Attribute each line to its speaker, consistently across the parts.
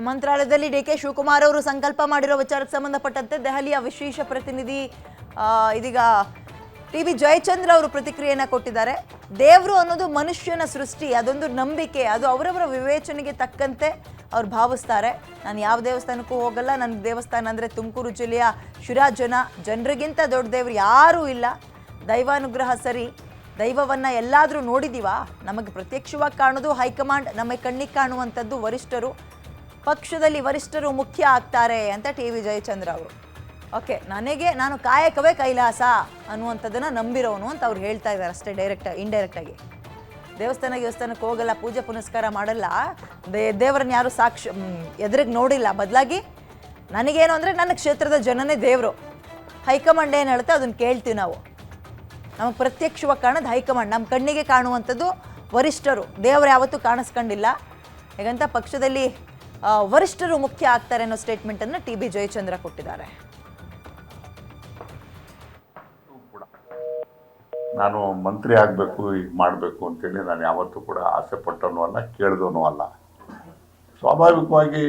Speaker 1: ಮಂತ್ರಾಲಯದಲ್ಲಿ ಡಿ.ಕೆ. ಶಿವಕುಮಾರ್ ಅವರು ಸಂಕಲ್ಪ ಮಾಡಿರೋ ವಿಚಾರಕ್ಕೆ ಸಂಬಂಧಪಟ್ಟಂತೆ ದೆಹಲಿಯ ವಿಶೇಷ ಪ್ರತಿನಿಧಿ ಇದೀಗ ಟಿ.ಬಿ. ಜಯಚಂದ್ರ ಅವರು ಪ್ರತಿಕ್ರಿಯೆಯನ್ನು ಕೊಟ್ಟಿದ್ದಾರೆ. ದೇವರು ಅನ್ನೋದು ಮನುಷ್ಯನ ಸೃಷ್ಟಿ, ಅದೊಂದು ನಂಬಿಕೆ, ಅದು ಅವರವರ ವಿವೇಚನೆಗೆ ತಕ್ಕಂತೆ ಅವ್ರು ಭಾವಿಸ್ತಾರೆ. ನಾನು ಯಾವ ದೇವಸ್ಥಾನಕ್ಕೂ ಹೋಗಲ್ಲ, ನನ್ನ ದೇವಸ್ಥಾನ ಅಂದರೆ ತುಮಕೂರು ಜಿಲ್ಲೆಯ ಶಿರಾ ಜನರಿಗಿಂತ ದೊಡ್ಡ ದೇವರು ಯಾರೂ ಇಲ್ಲ. ದೈವಾನುಗ್ರಹ ಸರಿ, ದೈವವನ್ನು ಎಲ್ಲಾದರೂ ನೋಡಿದೀವ? ನಮಗೆ ಪ್ರತ್ಯಕ್ಷವಾಗಿ ಕಾಣೋದು ಹೈಕಮಾಂಡ್, ನಮಗೆ ಕಣ್ಣಿಗೆ ಕಾಣುವಂಥದ್ದು ವರಿಷ್ಠರು. ಪಕ್ಷದಲ್ಲಿ ವರಿಷ್ಠರು ಮುಖ್ಯ ಆಗ್ತಾರೆ ಅಂತ ಟಿ.ವಿ. ಜಯಚಂದ್ರ ಅವರು. ಓಕೆ, ನಾನು ಕಾಯಕವೇ ಕೈಲಾಸ ಅನ್ನುವಂಥದ್ದನ್ನು ನಂಬಿರೋನು ಅಂತ ಅವ್ರು ಹೇಳ್ತಾ ಇದ್ದಾರೆ ಅಷ್ಟೇ, ಇಂಡೈರೆಕ್ಟಾಗಿ. ದೇವಸ್ಥಾನಕ್ಕೆ ಹೋಗಲ್ಲ, ಪೂಜೆ ಪುನಸ್ಕಾರ ಮಾಡಲ್ಲ, ದೇವರನ್ನ ಯಾರು ಎದುರಿಗೆ ನೋಡಿಲ್ಲ. ಬದಲಾಗಿ ನನಗೇನು ಅಂದರೆ ನನ್ನ ಕ್ಷೇತ್ರದ ಜನನೇ ದೇವರು. ಹೈಕಮಾಂಡ್ ಏನು ಹೇಳುತ್ತೆ ಅದನ್ನು ಕೇಳ್ತೀವಿ ನಾವು. ನಮಗೆ ಪ್ರತ್ಯಕ್ಷವಾಗಿ ಕಾಣೋದು ಹೈಕಮಾಂಡ್, ನಮ್ಮ ಕಣ್ಣಿಗೆ ಕಾಣುವಂಥದ್ದು ವರಿಷ್ಠರು. ದೇವರು ಯಾವತ್ತೂ ಕಾಣಿಸ್ಕೊಂಡಿಲ್ಲ. ಹೇಗಂತ ಪಕ್ಷದಲ್ಲಿ ವರಿಷ್ಠರು ಮುಖ್ಯ ಆಗ್ತಾರೆ ಅನ್ನೋ ಸ್ಟೇಟ್ಮೆಂಟನ್ನು ಟಿ.ಬಿ. ಜಯಚಂದ್ರ ಕೊಟ್ಟಿದ್ದಾರೆ.
Speaker 2: ನಾನು ಮಂತ್ರಿ ಆಗಬೇಕು, ಈಗ ಮಾಡಬೇಕು ಅಂತೇಳಿ ನಾನು ಯಾವತ್ತೂ ಕೂಡ ಆಸೆ ಪಟ್ಟವನು ಅಲ್ಲ, ಕೇಳಿದವನು ಅಲ್ಲ. ಸ್ವಾಭಾವಿಕವಾಗಿ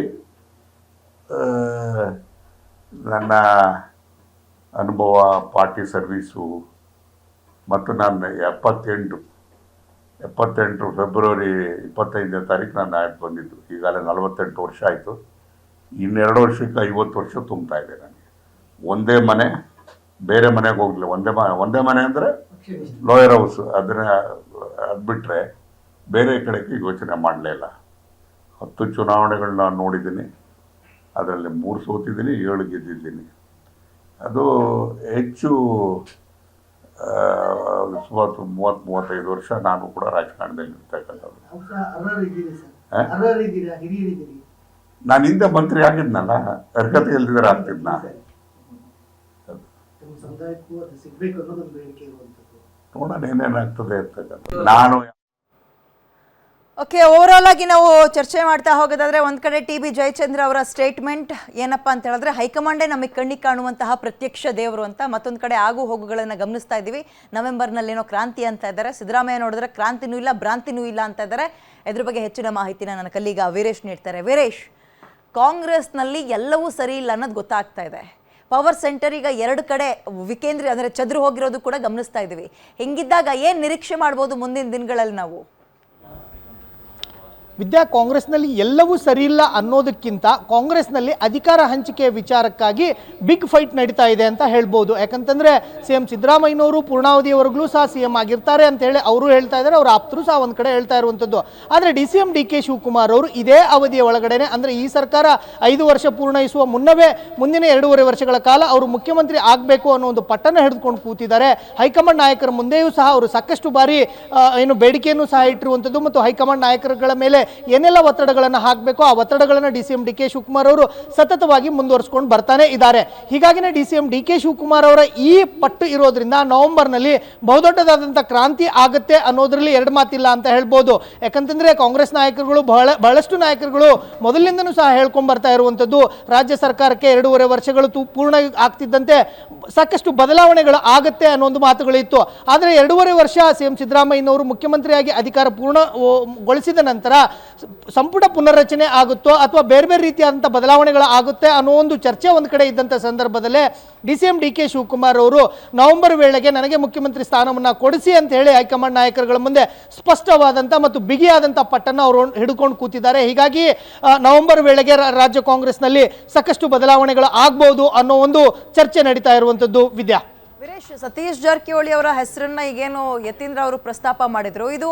Speaker 2: ನನ್ನ ಅನುಭವ, ಪಾರ್ಟಿ ಸರ್ವೀಸು ಮತ್ತು ನಾನು 78 ಫೆಬ್ರವರಿ 25ನೇ ತಾರೀಕು ನಾನು ಆಯ್ತು ಬಂದಿದ್ದು. ಈಗಾಗಲೇ 48 ವರ್ಷ ಆಯಿತು. ಇನ್ನೆರಡು ವರ್ಷಕ್ಕೆ 50 ವರ್ಷ ತುಂಬ್ತಾ ಇದೆ ನನಗೆ. ಒಂದೇ ಮನೆ, ಬೇರೆ ಮನೆಗೆ ಹೋಗಲಿಲ್ಲ. ಒಂದೇ ಮನೆ ಅಂದರೆ ಲೋಯರ್ ಹೌಸ್, ಅದು ಬಿಟ್ಟರೆ ಬೇರೆ ಕಡೆಗೆ ಯೋಚನೆ ಮಾಡಲೇ ಇಲ್ಲ. 10 ಚುನಾವಣೆಗಳನ್ನ ನೋಡಿದ್ದೀನಿ, ಅದರಲ್ಲಿ 3 ಸೋತಿದ್ದೀನಿ, 7 ಗೆದ್ದಿದ್ದೀನಿ. ಅದು ಹೆಚ್ಚು ಸುಮಾರು 30-35 ವರ್ಷ ನಾನು ಕೂಡ ರಾಜಕಾರಣದಲ್ಲಿ ಇರ್ತಕ್ಕಂಥದ್ದು. ನಾನು ಹಿಂದೆ ಮಂತ್ರಿ ಆಗಿದ್ನಲ್ಲ, ಅರ್ಹತೆ ಇಲ್ದಿದ್ರೆ ಆಗ್ತಿದ್ನ. ನೋಡೋಣ ಏನೇನಾಗ್ತದೆ ಇರ್ತಕ್ಕಂಥ. ನಾನು
Speaker 1: ಓಕೆ, ಓವರಾಲ್ ಆಗಿ ನಾವು ಚರ್ಚೆ ಮಾಡ್ತಾ ಹೋಗೋದಾದ್ರೆ ಒಂದು ಕಡೆ ಟಿ.ಬಿ. ಜಯಚಂದ್ರ ಅವರ ಸ್ಟೇಟ್ಮೆಂಟ್ ಏನಪ್ಪಾ ಅಂತ ಹೇಳಿದ್ರೆ ಹೈಕಮಾಂಡೇ ನಮಗೆ ಕಣ್ಣಿಗೆ ಕಾಣುವಂತಹ ಪ್ರತ್ಯಕ್ಷ ದೇವರು ಅಂತ. ಮತ್ತೊಂದು ಕಡೆ ಆಗು ಹೋಗುಗಳನ್ನು ಗಮನಿಸ್ತಾ ಇದ್ದೀವಿ. ನವೆಂಬರ್ನಲ್ಲೇನೋ ಕ್ರಾಂತಿ ಅಂತ ಇದ್ದಾರೆ. ಸಿದ್ದರಾಮಯ್ಯ ನೋಡಿದ್ರೆ ಕ್ರಾಂತಿನೂ ಇಲ್ಲ, ಭ್ರಾಂತಿನೂ ಇಲ್ಲ ಅಂತ ಇದ್ದಾರೆ. ಇದ್ರ ಬಗ್ಗೆ ಹೆಚ್ಚಿನ ಮಾಹಿತಿನ ನನ್ನ ಕಲ್ಲೀಗ ವೀರೇಶ್ ನೀಡ್ತಾರೆ. ವೀರೇಶ್, ಕಾಂಗ್ರೆಸ್ನಲ್ಲಿ ಎಲ್ಲವೂ ಸರಿ ಇಲ್ಲ ಅನ್ನೋದು ಗೊತ್ತಾಗ್ತಾ ಇದೆ. ಪವರ್ ಸೆಂಟರ್ ಈಗ 2 ಕಡೆ ಅಂದರೆ ಚದುರು ಹೋಗಿರೋದು ಕೂಡ ಗಮನಿಸ್ತಾ ಇದ್ದೀವಿ. ಹಿಂಗಿದ್ದಾಗ ಏನು ನಿರೀಕ್ಷೆ ಮಾಡ್ಬೋದು ಮುಂದಿನ ದಿನಗಳಲ್ಲಿ ನಾವು?
Speaker 3: ವಿದ್ಯಾ, ಕಾಂಗ್ರೆಸ್ನಲ್ಲಿ ಎಲ್ಲವೂ ಸರಿಯಿಲ್ಲ ಅನ್ನೋದಕ್ಕಿಂತ ಕಾಂಗ್ರೆಸ್ನಲ್ಲಿ ಅಧಿಕಾರ ಹಂಚಿಕೆಯ ವಿಚಾರಕ್ಕಾಗಿ ಬಿಗ್ ಫೈಟ್ ನಡೀತಾ ಇದೆ ಅಂತ ಹೇಳ್ಬೋದು. ಯಾಕಂತಂದರೆ CM ಸಿದ್ದರಾಮಯ್ಯನವರು ಪೂರ್ಣಾವಧಿಯವರೆಗೂ ಸಹ CM ಆಗಿರ್ತಾರೆ ಅಂತ ಹೇಳಿ ಅವರು ಹೇಳ್ತಾ ಇದ್ದಾರೆ, ಅವ್ರ ಆಪ್ತರು ಸಹ ಒಂದು ಕಡೆ ಹೇಳ್ತಾ ಇರುವಂಥದ್ದು. ಆದರೆ DCM ಡಿ.ಕೆ. ಶಿವಕುಮಾರ್ ಅವರು ಇದೇ ಅವಧಿಯ ಒಳಗಡೆ ಅಂದರೆ ಈ ಸರ್ಕಾರ 5 ವರ್ಷ ಪೂರ್ಣಯಿಸುವ ಮುನ್ನವೇ ಮುಂದಿನ 2.5 ವರ್ಷಗಳ ಕಾಲ ಅವರು ಮುಖ್ಯಮಂತ್ರಿ ಆಗಬೇಕು ಅನ್ನೋ ಒಂದು ಪಟ್ಟನ ಹಿಡಿದುಕೊಂಡು ಕೂತಿದ್ದಾರೆ. ಹೈಕಮಾಂಡ್ ನಾಯಕರ ಮುಂದೆಯೂ ಸಹ ಅವರು ಸಾಕಷ್ಟು ಬಾರಿ ಬೇಡಿಕೆಯನ್ನು ಸಹ ಇಟ್ಟಿರುವಂಥದ್ದು ಮತ್ತು ಹೈಕಮಾಂಡ್ ನಾಯಕರುಗಳ ಮೇಲೆ ಏನೆಲ್ಲ ಒತ್ತಡಗಳನ್ನು ಹಾಕಬೇಕು ಆ ಒತ್ತಡಗಳನ್ನು DCM ಡಿ.ಕೆ. ಶಿವಕುಮಾರ್ ಅವರು ಸತತವಾಗಿ ಮುಂದುವರಿಸಿಕೊಂಡು ಬರ್ತಾನೆ ಇದ್ದಾರೆ. ಹೀಗಾಗಿನೇ DCM ಡಿ.ಕೆ. ಶಿವಕುಮಾರ್ ಅವರ ಈ ಪಟ್ಟು ಇರೋದ್ರಿಂದ ನವೆಂಬರ್ನಲ್ಲಿ ಬಹುದೊಡ್ಡದಾದಂಥ ಕ್ರಾಂತಿ ಆಗುತ್ತೆ ಅನ್ನೋದ್ರಲ್ಲಿ 2 ಮಾತಿಲ್ಲ ಅಂತ ಹೇಳ್ಬೋದು. ಯಾಕಂತಂದ್ರೆ ಕಾಂಗ್ರೆಸ್ ನಾಯಕರುಗಳು ಬಹಳಷ್ಟು ನಾಯಕರುಗಳು ಮೊದಲಿನಿಂದನೂ ಸಹ ಹೇಳ್ಕೊಂಡು ಬರ್ತಾ ಇರುವಂಥದ್ದು ರಾಜ್ಯ ಸರ್ಕಾರಕ್ಕೆ 2.5 ವರ್ಷಗಳು ಪೂರ್ಣ ಆಗ್ತಿದ್ದಂತೆ ಸಾಕಷ್ಟು ಬದಲಾವಣೆಗಳು ಆಗುತ್ತೆ ಅನ್ನೋ ಒಂದು ಮಾತುಗಳಿತ್ತು. ಆದರೆ 2.5 ವರ್ಷ CM ಸಿದ್ದರಾಮಯ್ಯನವರು ಮುಖ್ಯಮಂತ್ರಿಯಾಗಿ ಅಧಿಕಾರ ಪೂರ್ಣಗೊಳಿಸಿದ ನಂತರ ಸಂಪುಟ ಪುನರ್ರಚನೆ ಆಗುತ್ತೋ ಅಥವಾ ಬೇರೆ ಬೇರೆ ರೀತಿಯಾದಂಥ ಬದಲಾವಣೆಗಳು ಆಗುತ್ತೆ ಅನ್ನೋ ಒಂದು ಚರ್ಚೆ ಒಂದು ಕಡೆ ಇದ್ದಂಥ ಸಂದರ್ಭದಲ್ಲೇ DCM ಡಿ.ಕೆ. ಶಿವಕುಮಾರ್ ಅವರು ನವೆಂಬರ್ ವೇಳೆಗೆ ನನಗೆ ಮುಖ್ಯಮಂತ್ರಿ ಸ್ಥಾನವನ್ನು ಕೊಡಿಸಿ ಅಂತ ಹೇಳಿ ಹೈಕಮಾಂಡ್ ನಾಯಕರುಗಳ ಮುಂದೆ ಸ್ಪಷ್ಟವಾದಂಥ ಮತ್ತು ಬಿಗಿಯಾದಂಥ ಪಟ್ಟನ್ನು ಅವರು ಹಿಡ್ಕೊಂಡು ಕೂತಿದ್ದಾರೆ. ಹೀಗಾಗಿ ನವೆಂಬರ್ ವೇಳೆಗೆ ರಾಜ್ಯ ಕಾಂಗ್ರೆಸ್ನಲ್ಲಿ ಸಾಕಷ್ಟು ಬದಲಾವಣೆಗಳು ಆಗ್ಬೋದು ಅನ್ನೋ ಒಂದು ಚರ್ಚೆ ನಡೀತಾ ಇರುವಂಥದ್ದು. ವಿದ್ಯಾ,
Speaker 1: ವೀರೇಶ್, ಸತೀಶ್ ಜಾರಕಿಹೊಳಿ ಅವರ ಹೆಸರನ್ನ ಈಗೇನು ಯತೀಂದ್ರ ಅವರು ಪ್ರಸ್ತಾಪ ಮಾಡಿದ್ರು, ಇದು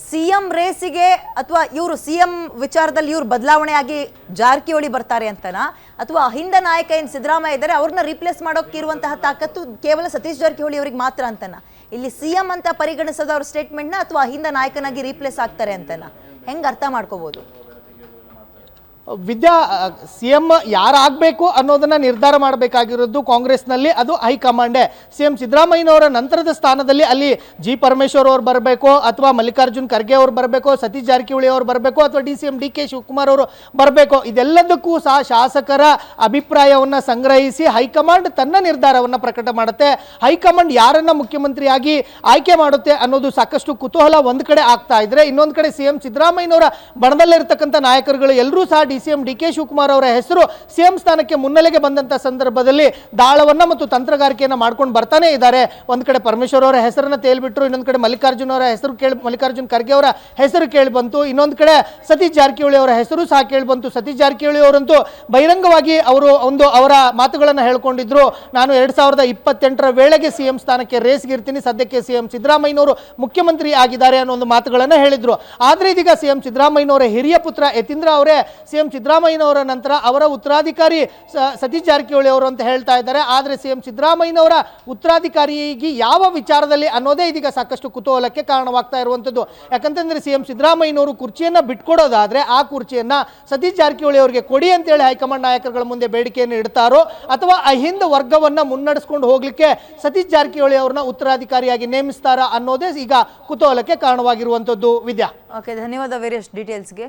Speaker 1: CM ರೇಸಿಗೆ ಅಥವಾ ಇವರು CM ವಿಚಾರದಲ್ಲಿ ಇವರು ಬದಲಾವಣೆ ಆಗಿ ಜಾರಕಿಹೊಳಿ ಬರ್ತಾರೆ ಅಂತನಾ, ಅಥವಾ ಅಹಿಂದ ನಾಯಕ ಏನು ಸಿದ್ದರಾಮಯ್ಯ ಇದ್ದಾರೆ ಅವ್ರನ್ನ ರೀಪ್ಲೇಸ್ ಮಾಡೋಕೆ ಇರುವಂತಹ ತಾಕತ್ತು ಕೇವಲ ಸತೀಶ್ ಜಾರಕಿಹೊಳಿ ಅವರಿಗೆ ಮಾತ್ರ ಅಂತನಾ? ಇಲ್ಲಿ CM ಅಂತ ಪರಿಗಣಿಸೋದು ಅವ್ರ ಸ್ಟೇಟ್ಮೆಂಟ್ನ ಅಥವಾ ಅಹಿಂದ ನಾಯಕನಾಗಿ ರೀಪ್ಲೇಸ್ ಆಗ್ತಾರೆ ಅಂತನಾ? ಹೆಂಗೆ ಅರ್ಥ ಮಾಡ್ಕೋಬಹುದು?
Speaker 3: ವಿದ್ಯಾ, CM ಯಾರಾಗಬೇಕು ಅನ್ನೋದನ್ನ ನಿರ್ಧಾರ ಮಾಡಬೇಕಾಗಿರೋದು ಕಾಂಗ್ರೆಸ್ನಲ್ಲಿ, ಅದು ಹೈಕಮಾಂಡೇ. CM ಸಿದ್ದರಾಮಯ್ಯನವರ ನಂತರದ ಸ್ಥಾನದಲ್ಲಿ ಅಲ್ಲಿ ಜಿ ಪರಮೇಶ್ವರ್ ಅವರು ಬರಬೇಕು ಅಥವಾ ಮಲ್ಲಿಕಾರ್ಜುನ್ ಖರ್ಗೆ ಅವರು ಬರಬೇಕು, ಸತೀಶ್ ಜಾರಕಿಹೊಳಿ ಅವರು ಬರಬೇಕು ಅಥವಾ DCM ಡಿ.ಕೆ. ಶಿವಕುಮಾರ್ ಅವರು ಬರಬೇಕು. ಇದೆಲ್ಲದಕ್ಕೂ ಸಹ ಶಾಸಕರ ಅಭಿಪ್ರಾಯವನ್ನು ಸಂಗ್ರಹಿಸಿ ಹೈಕಮಾಂಡ್ ತನ್ನ ನಿರ್ಧಾರವನ್ನು ಪ್ರಕಟ ಮಾಡುತ್ತೆ. ಹೈಕಮಾಂಡ್ ಯಾರನ್ನ ಮುಖ್ಯಮಂತ್ರಿಯಾಗಿ ಆಯ್ಕೆ ಮಾಡುತ್ತೆ ಅನ್ನೋದು ಸಾಕಷ್ಟು ಕುತೂಹಲ ಒಂದು ಕಡೆ ಆಗ್ತಾ ಇದ್ರೆ, ಇನ್ನೊಂದು ಕಡೆ CM ಸಿದ್ದರಾಮಯ್ಯನವರ ಬಣದಲ್ಲಿರ್ತಕ್ಕಂಥ ನಾಯಕರುಗಳು ಎಲ್ಲರೂ ಸಹ DCM DK ಶಿವಕುಮಾರ್ ಅವರ ಹೆಸರು ಸಿಎಂ ಸ್ಥಾನಕ್ಕೆ ಮುನ್ನೆಲೆಗೆ ಬಂದಂತ ಸಂದರ್ಭದಲ್ಲಿ ದಾಳವನ್ನ ಮತ್ತು ತಂತ್ರಗಾರಿಕೆಯನ್ನ ಮಾಡ್ಕೊಂಡು ಬರ್ತಾನೆ ಇದ್ದಾರೆ. ಒಂದ್ ಕಡೆ ಪರಮೇಶ್ವರ್ ಅವರ ಹೆಸರನ್ನ ತೇಲ್ಬಿಟ್ರು, ಇನ್ನೊಂದ್ ಕಡೆ ಮಲ್ಲಿಕಾರ್ಜುನ್ ಖರ್ಗೆ ಅವರ ಹೆಸರು ಕೇಳಿ ಬಂತು, ಇನ್ನೊಂದ್ ಕಡೆ ಸತೀಶ್ ಜಾರಕಿಹೊಳಿ ಅವರ ಹೆಸರು ಸಹ ಕೇಳಿ ಬಂತು. ಸತೀಶ್ ಜಾರಕಿಹೊಳಿ ಅವರಂತೂ ಬಹಿರಂಗವಾಗಿ ಅವರ ಮಾತುಗಳನ್ನ ಹೇಳ್ಕೊಂಡಿದ್ರು, ನಾನು 2028ರ ವೇಳೆಗೆ ಸಿಎಂ ಸ್ಥಾನಕ್ಕೆ ರೇಸ್ಗಿರ್ತೀನಿ, ಸದ್ಯಕ್ಕೆ ಸಿಎಂ ಸಿದ್ದರಾಮಯ್ಯನವರು ಮುಖ್ಯಮಂತ್ರಿ ಆಗಿದ್ದಾರೆ ಅನ್ನೋ ಒಂದು ಮಾತುಗಳನ್ನ ಹೇಳಿದ್ರು. ಆದ್ರೆ ಇದೀಗ ಸಿಎಂ ಸಿದ್ದರಾಮಯ್ಯನವರ ಹಿರಿಯ ಪುತ್ರ ಯತೀಂದ್ರ ಅವರೇ ಸಿಎಂ ಸಿದ್ದರಾಮಯ್ಯನವರ ನಂತರ ಅವರ ಉತ್ತರಾಧಿಕಾರಿ ಸತೀಶ್ ಜಾರಕಿಹೊಳಿ ಅವರು ಅಂತ ಹೇಳ್ತಾ ಇದ್ದಾರೆ. ಆದ್ರೆ ಸಿಎಂ ಸಿದ್ದರಾಮಯ್ಯನವರ ಉತ್ತರಾಧಿಕಾರಿಗೆ ಯಾವ ವಿಚಾರದಲ್ಲಿ ಅನ್ನೋದೇ ಇದೀಗ ಸಾಕಷ್ಟು ಕುತೂಹಲಕ್ಕೆ ಕಾರಣವಾಗ್ತಾ ಇರುವಂತದ್ದು. ಯಾಕಂತಂದ್ರೆ ಸಿಎಂ ಸಿದ್ದರಾಮಯ್ಯನವರು ಕುರ್ಚಿಯನ್ನ ಬಿಟ್ಕೊಡೋದಾದ್ರೆ ಆ ಕುರ್ಚಿಯನ್ನ ಸತೀಶ್ ಜಾರಕಿಹೊಳಿ ಅವರಿಗೆ ಕೊಡಿ ಅಂತೇಳಿ ಹೈಕಮಾಂಡ್ ನಾಯಕರುಗಳ ಮುಂದೆ ಬೇಡಿಕೆಯನ್ನು ಇಡ್ತಾರೋ, ಅಥವಾ ಅಹಿಂದ ವರ್ಗವನ್ನ ಮುನ್ನಡೆಸ್ಕೊಂಡು ಹೋಗ್ಲಿಕ್ಕೆ ಸತೀಶ್ ಜಾರಕಿಹೊಳಿ ಅವರನ್ನ ಉತ್ತರಾಧಿಕಾರಿಯಾಗಿ ನೇಮಿಸ್ತಾರಾ ಅನ್ನೋದೇ ಈಗ ಕುತೂಹಲಕ್ಕೆ ಕಾರಣವಾಗಿರುವಂತದ್ದು. ವಿದ್ಯಾ,
Speaker 1: ಓಕೆ, ಧನ್ಯವಾದ ವೀರೇಶ್ ಡೀಟೇಲ್ಸ್ಗೆ.